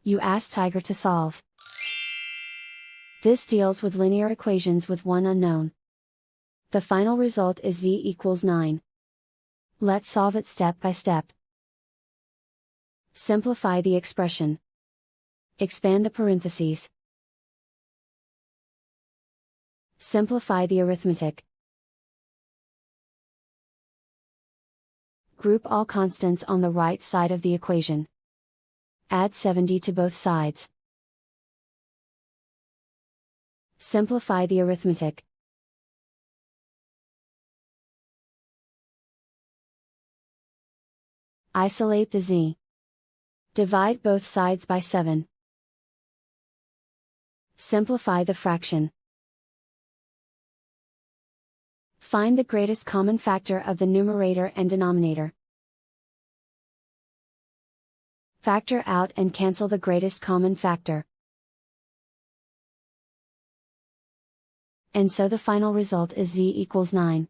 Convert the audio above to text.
You ask Tiger to solve. This deals with linear equations with one unknown. The final result is z equals 9. Let's solve it step by step. Simplify the expression. Expand the parentheses. Simplify the arithmetic. Group all constants on the right side of the equation. Add 70 to both sides. Simplify the arithmetic. Isolate the z. Divide both sides by 7. Simplify the fraction. Find the greatest common factor of the numerator and denominator. Factor out and cancel the greatest common factor. And so the final result is z equals 9.